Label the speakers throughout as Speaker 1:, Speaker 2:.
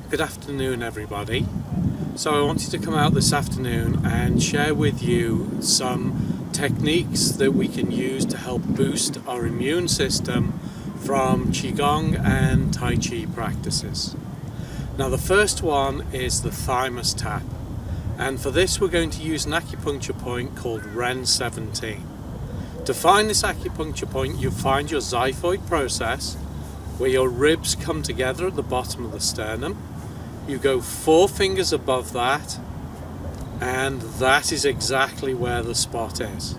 Speaker 1: Good afternoon, everybody. So I wanted to come out this afternoon and share with you some techniques that we can use to help boost our immune system from Qigong and Tai Chi practices. Now the first one is the Thymus Tap, and for this we're going to use an acupuncture point called Ren 17. To find this acupuncture point, you find your xiphoid process where your ribs come together at the bottom of the sternum. You go 4 fingers above that, and that is exactly where the spot is.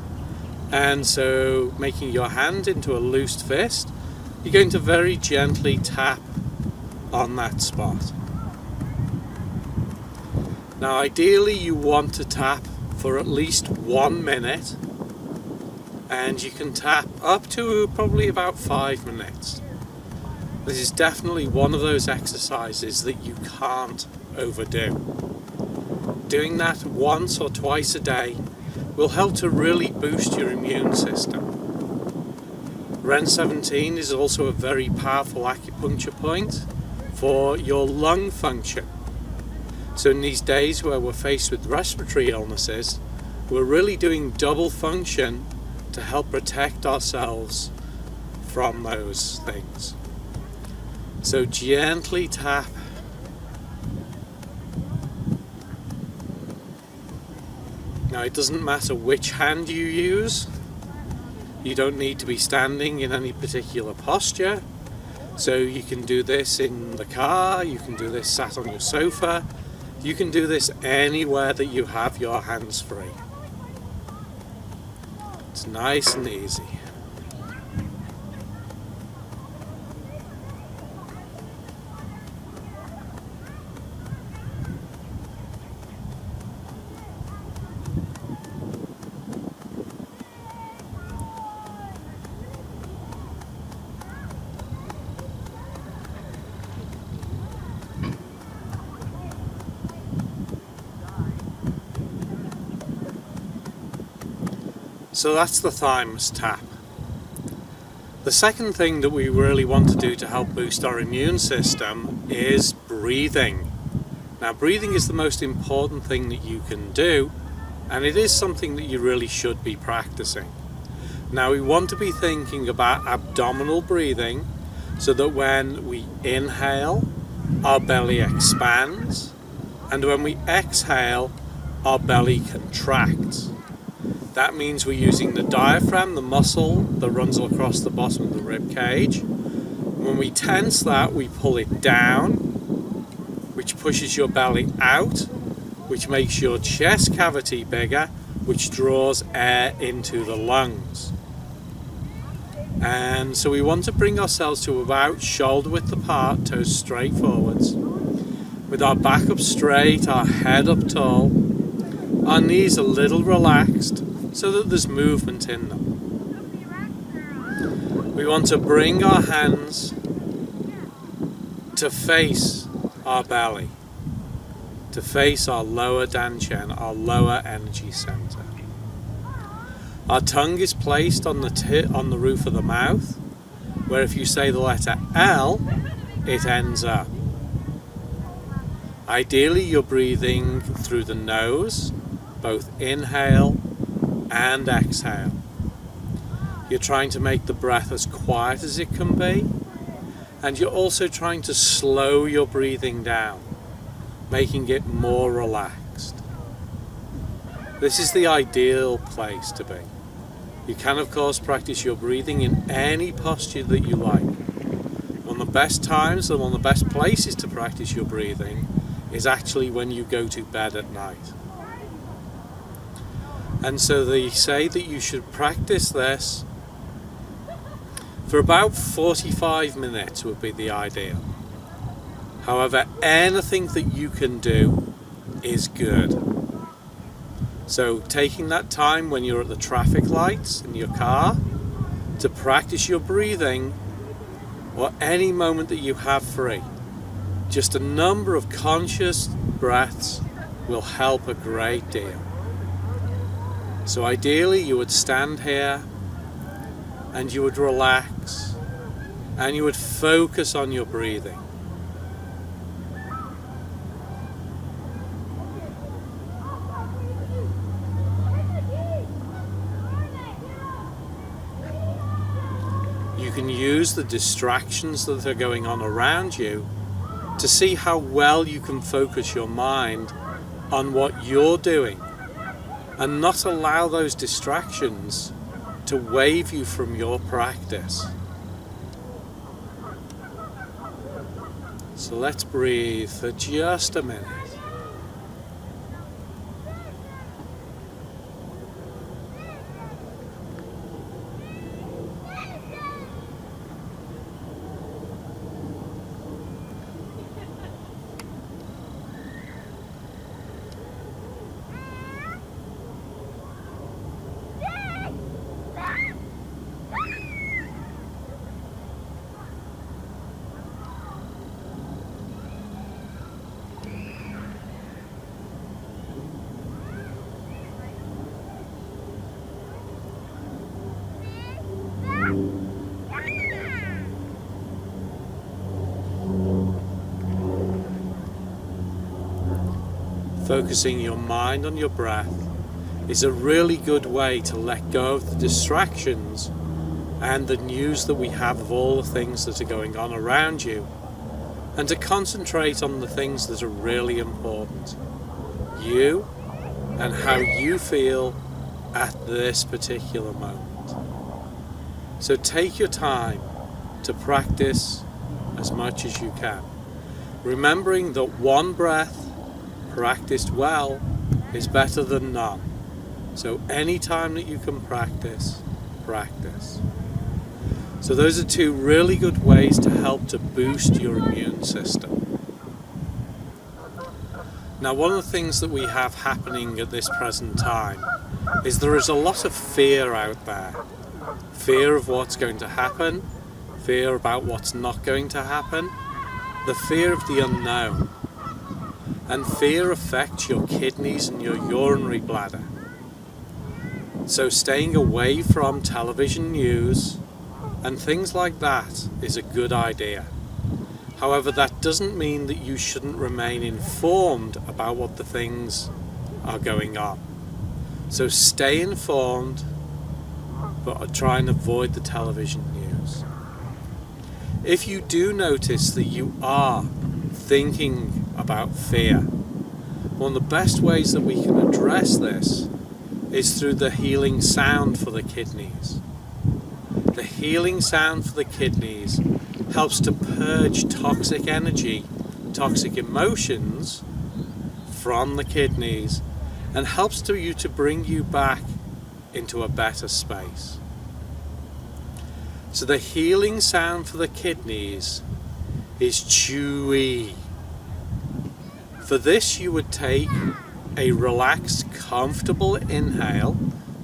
Speaker 1: And so, making your hand into a loosed fist, you're going to very gently tap on that spot. Now ideally you want to tap for at least 1 minute, and you can tap up to probably about 5 minutes. This is definitely one of those exercises that you can't overdo. Doing that once or twice a day will help to really boost your immune system. Ren 17 is also a very powerful acupuncture point for your lung function. So in these days where we're faced with respiratory illnesses, we're really doing double function to help protect ourselves from those things. So gently tap. Now it doesn't matter which hand you use. You don't need to be standing in any particular posture. So you can do this in the car, you can do this sat on your sofa, you can do this anywhere that you have your hands free. It's nice and easy. So that's the Thymus Tap. The second thing that we really want to do to help boost our immune system is breathing. Now breathing is the most important thing that you can do, and it is something that you really should be practicing. Now we want to be thinking about abdominal breathing so that when we inhale, our belly expands, and when we exhale, our belly contracts. That means we're using the diaphragm, the muscle that runs across the bottom of the rib cage. When we tense that, we pull it down, which pushes your belly out, which makes your chest cavity bigger, which draws air into the lungs. And so we want to bring ourselves to about shoulder width apart, toes straight forwards, with our back up straight, our head up tall, our knees a little relaxed, so that there's movement in them. We want to bring our hands to face our belly, to face our lower dantian, our lower energy center. Our tongue is placed on the roof of the mouth, where if you say the letter L, it ends up. Ideally, you're breathing through the nose, both inhale and exhale. You're trying to make the breath as quiet as it can be, and you're also trying to slow your breathing down, making it more relaxed. This is the ideal place to be. You can of course practice your breathing in any posture that you like. One of the best times and one of the best places to practice your breathing is actually when you go to bed at night. And so they say that you should practice this for about 45 minutes would be the ideal. However, anything that you can do is good. So taking that time when you're at the traffic lights in your car to practice your breathing, or any moment that you have free, just a number of conscious breaths will help a great deal. So ideally you would stand here and you would relax and you would focus on your breathing. can use the distractions that are going on around you to see how well you can focus your mind on what you're doing and not allow those distractions to wave you from your practice. So let's breathe for just a minute. Focusing your mind on your breath is a really good way to let go of the distractions and the news that we have of all the things that are going on around you, and to concentrate on the things that are really important. You and how you feel at this particular moment. So take your time to practice as much as you can, remembering that one breath practiced well is better than none. So any time that you can practice, practice. So those are two really good ways to help to boost your immune system. Now, one of the things that we have happening at this present time is there is a lot of fear out there. Fear of what's going to happen, fear about what's not going to happen, the fear of the unknown. And fear affects your kidneys and your urinary bladder. So staying away from television news and things like that is a good idea. However, that doesn't mean that you shouldn't remain informed about what the things are going on. So stay informed, but try and avoid the television news. If you do notice that you are thinking about fear, one of the best ways that we can address this is through the healing sound for the kidneys. The healing sound for the kidneys helps to purge toxic energy, toxic emotions from the kidneys, and helps you to bring you back into a better space. So the healing sound for the kidneys is chewy. For this, you would take a relaxed, comfortable inhale.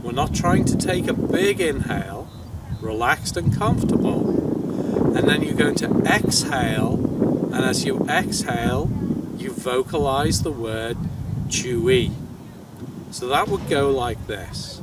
Speaker 1: We're not trying to take a big inhale, relaxed and comfortable. And then you're going to exhale, and as you exhale, you vocalize the word chewy. So that would go like this.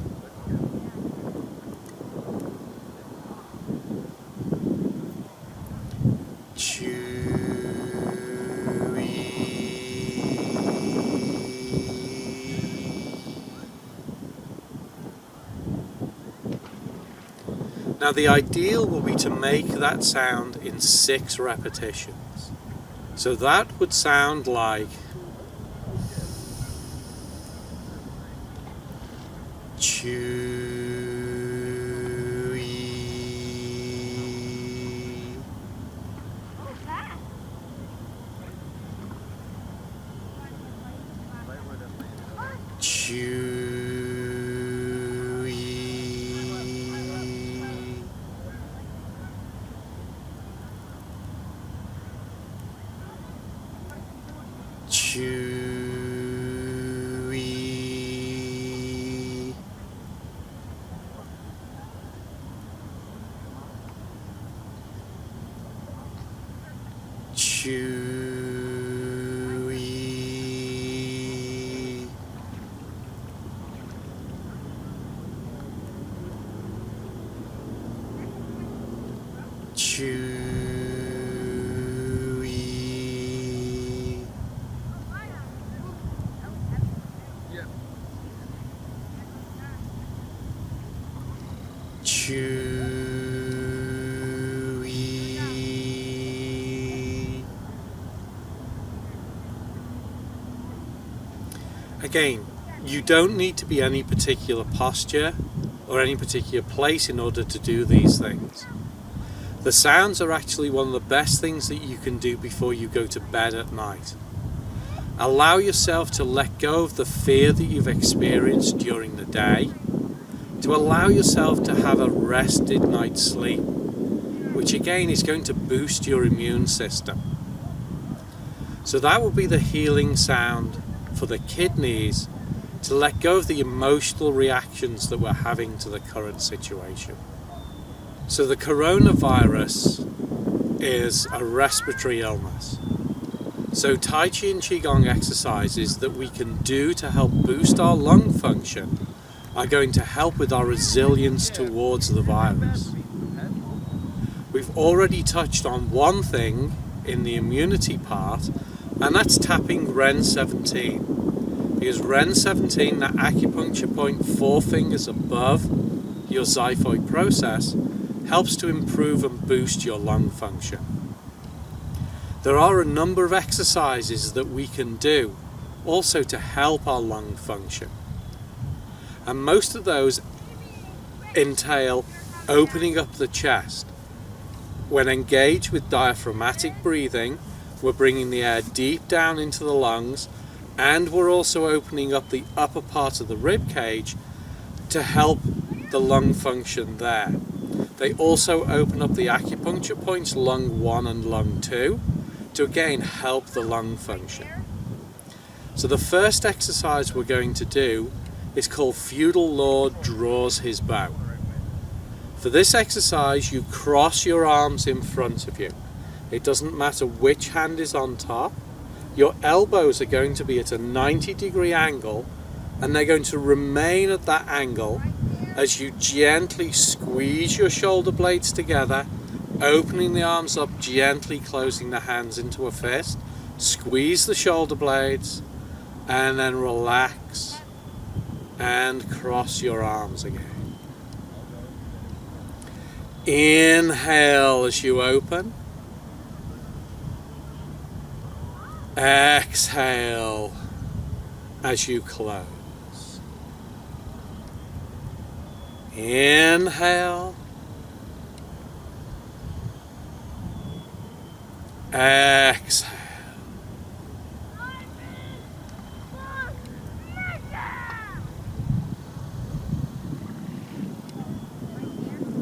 Speaker 1: Now the ideal will be to make that sound in 6 repetitions. So that would sound like chewy, chewy. Chewy. Again, you don't need to be any particular posture or any particular place in order to do these things. The sounds are actually one of the best things that you can do before you go to bed at night. Allow yourself to let go of the fear that you've experienced during the day, to allow yourself to have a rested night's sleep, which again is going to boost your immune system. So that will be the healing sound for the kidneys, to let go of the emotional reactions that we're having to the current situation. So the coronavirus is a respiratory illness. So Tai Chi and Qigong exercises that we can do to help boost our lung function are going to help with our resilience towards the virus. We've already touched on one thing in the immunity part, and that's tapping REN 17. Because REN 17, that acupuncture point 4 fingers above your xiphoid process, helps to improve and boost your lung function. There are a number of exercises that we can do also to help our lung function. And most of those entail opening up the chest. When engaged with diaphragmatic breathing, we're bringing the air deep down into the lungs, and we're also opening up the upper part of the rib cage to help the lung function there. They also open up the acupuncture points lung 1 and lung 2 to again help the lung function. So the first exercise we're going to do is called Feudal Lord Draws His Bow. For this exercise, you cross your arms in front of you. It doesn't matter which hand is on top. Your elbows are going to be at a 90-degree angle, and they're going to remain at that angle as you gently squeeze your shoulder blades together, opening the arms up, gently closing the hands into a fist. Squeeze the shoulder blades, and then relax and cross your arms again. Inhale as you open. Exhale as you close. Inhale. Exhale.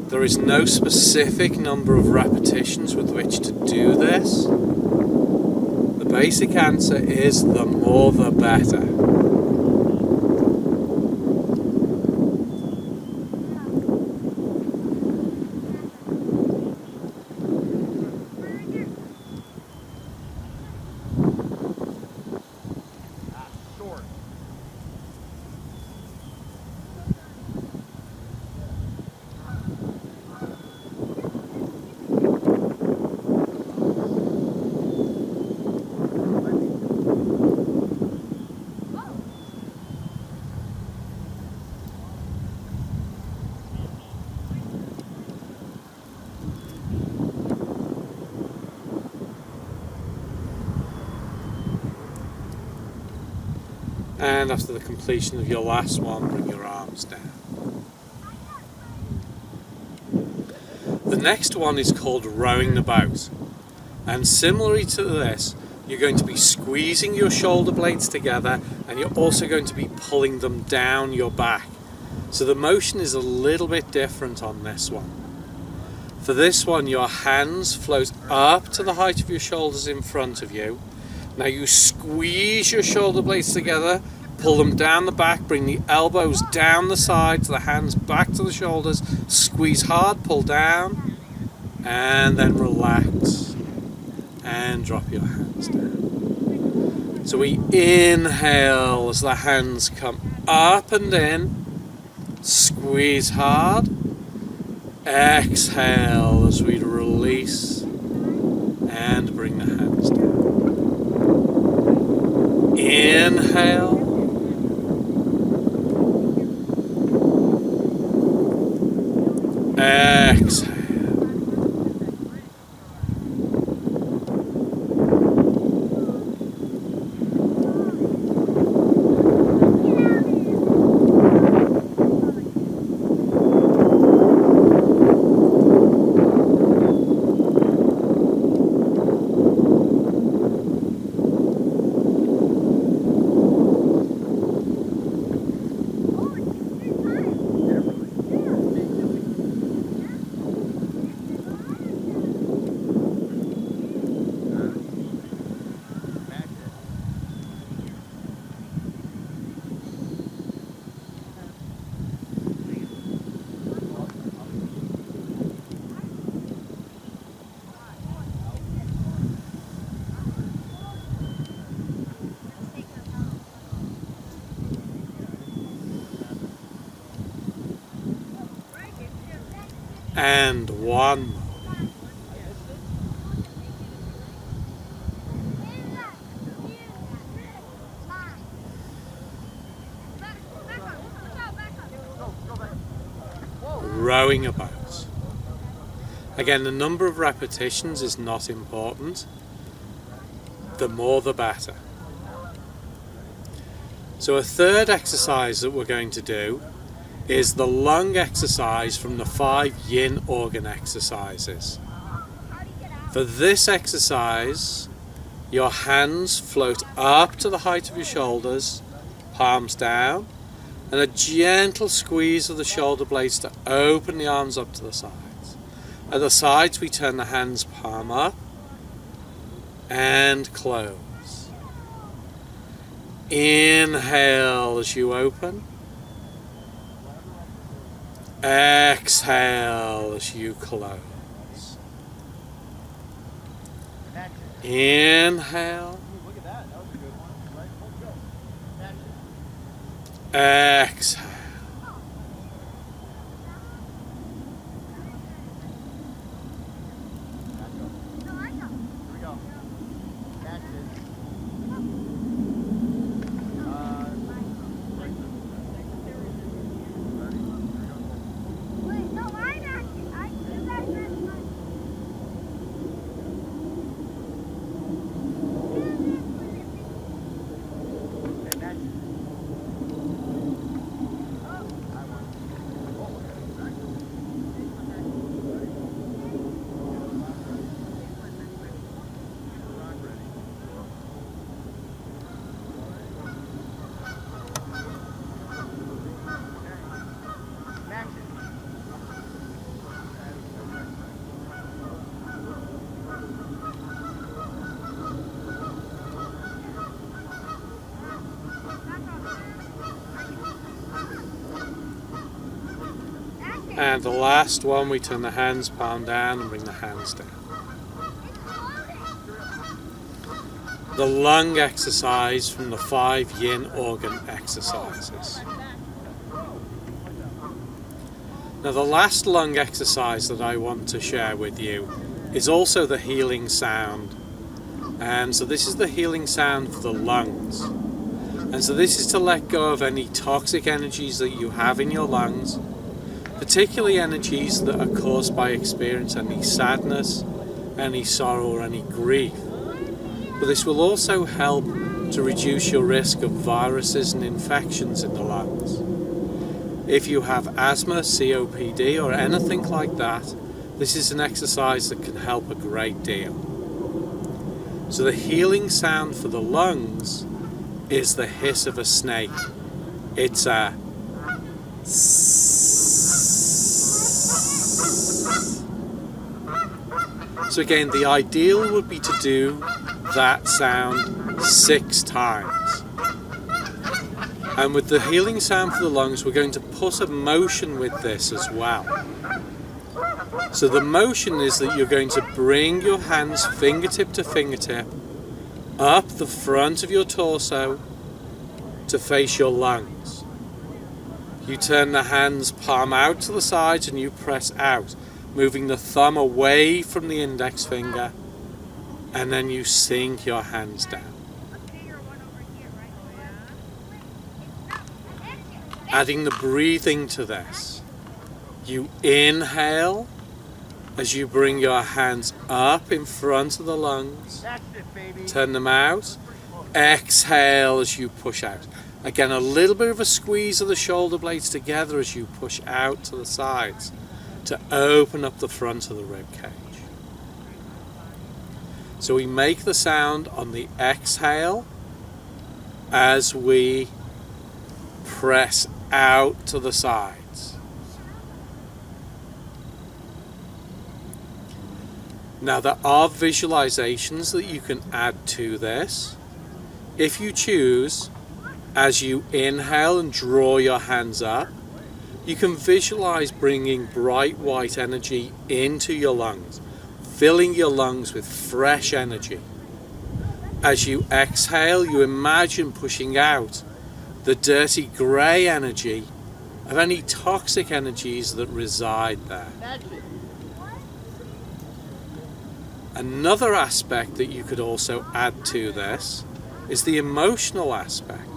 Speaker 1: There is no specific number of repetitions with which to do this. The basic answer is the more the better. And after the completion of your last one, bring your arms down. The next one is called rowing the boat. And similarly to this, you're going to be squeezing your shoulder blades together, and you're also going to be pulling them down your back. So the motion is a little bit different on this one. For this one, your hands float up to the height of your shoulders in front of you. Now you squeeze your shoulder blades together, pull them down the back, bring the elbows down the sides, the hands back to the shoulders, squeeze hard, pull down, and then relax and drop your hands down. So we inhale as the hands come up and in, squeeze hard, exhale as we release and bring the hands down. Inhale. Exhale. and one more. Rowing a boat. Again, the number of repetitions is not important. The more the better. So a third exercise that we're going to do is the lung exercise from the 5 yin organ exercises. For this exercise, your hands float up to the height of your shoulders, palms down, and a gentle squeeze of the shoulder blades to open the arms up to the sides. At the sides, we turn the hands palm up and close. Inhale as you open. Exhale as you close. Inhale. Exhale. And the last one, we turn the hands palm down and bring the hands down. The lung exercise from the 5 yin organ exercises. Now the last lung exercise that I want to share with you is also the healing sound. And so this is the healing sound for the lungs. And so this is to let go of any toxic energies that you have in your lungs, particularly energies that are caused by experiencing any sadness, any sorrow or any grief. But this will also help to reduce your risk of viruses and infections in the lungs. If you have asthma, COPD or anything like that, this is an exercise that can help a great deal. So the healing sound for the lungs is the hiss of a snake. It's a So again, the ideal would be to do that sound 6 times. And with the healing sound for the lungs, we're going to put a motion with this as well. So the motion is that you're going to bring your hands fingertip to fingertip up the front of your torso to face your lungs. You turn the hands palm out to the sides and you press out, moving the thumb away from the index finger, and then you sink your hands down. Adding the breathing to this, you inhale as you bring your hands up in front of the lungs, turn them out, exhale as you push out. Again, a little bit of a squeeze of the shoulder blades together as you push out to the sides to open up the front of the rib cage. So we make the sound on the exhale as we press out to the sides. Now there are visualizations that you can add to this. If you choose, as you inhale and draw your hands up, you can visualize bringing bright white energy into your lungs, filling your lungs with fresh energy. As you exhale, you imagine pushing out the dirty grey energy of any toxic energies that reside there. Another aspect that you could also add to this is the emotional aspect.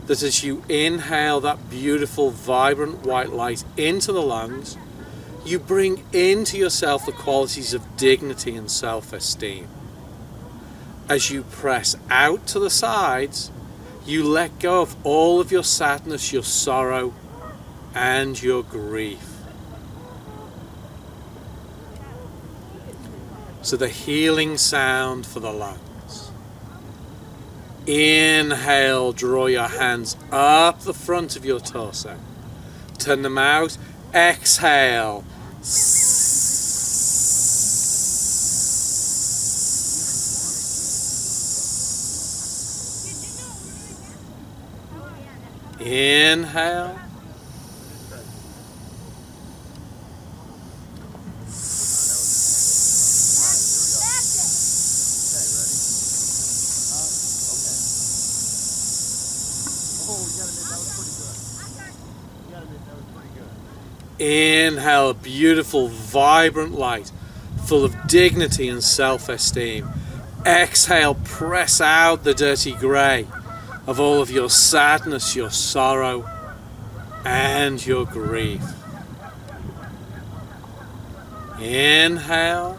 Speaker 1: That as you inhale that beautiful, vibrant white light into the lungs, you bring into yourself the qualities of dignity and self-esteem. As you press out to the sides, you let go of all of your sadness, your sorrow, and your grief. So the healing sound for the lungs. Inhale, draw your hands up the front of your torso. Turn them out. Exhale. Inhale. Inhale, a beautiful, vibrant light, full of dignity and self-esteem. Exhale, press out the dirty grey of all of your sadness, your sorrow, and your grief. Inhale.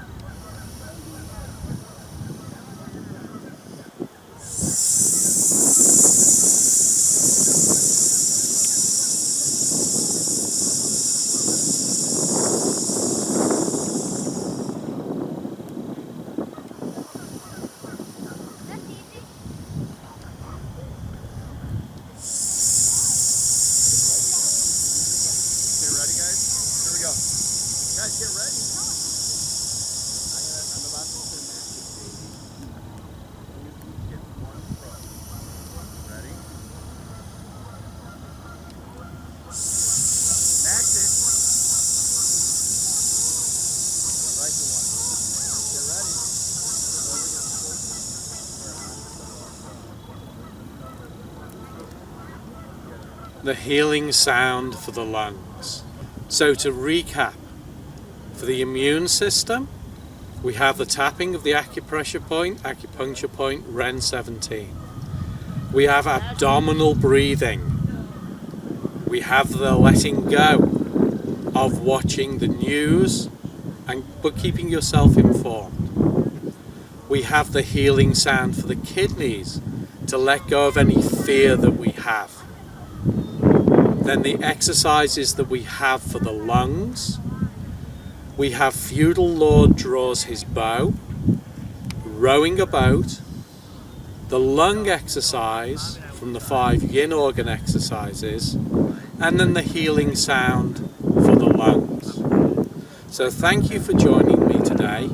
Speaker 1: The healing sound for the lungs. So to recap, for the immune system, we have the tapping of the acupuncture point, REN 17. We have abdominal breathing. We have the letting go of watching the news but keeping yourself informed. We have the healing sound for the kidneys to let go of any fear that we have. Then the exercises that we have for the lungs. We have Feudal Lord draws his bow, rowing a boat, the lung exercise from the 5 yin organ exercises, and then the healing sound for the lungs. So thank you for joining me today,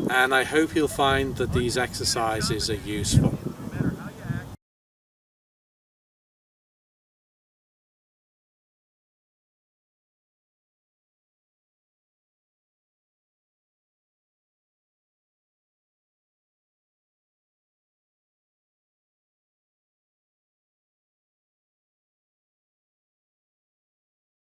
Speaker 1: and I hope you'll find that these exercises are useful.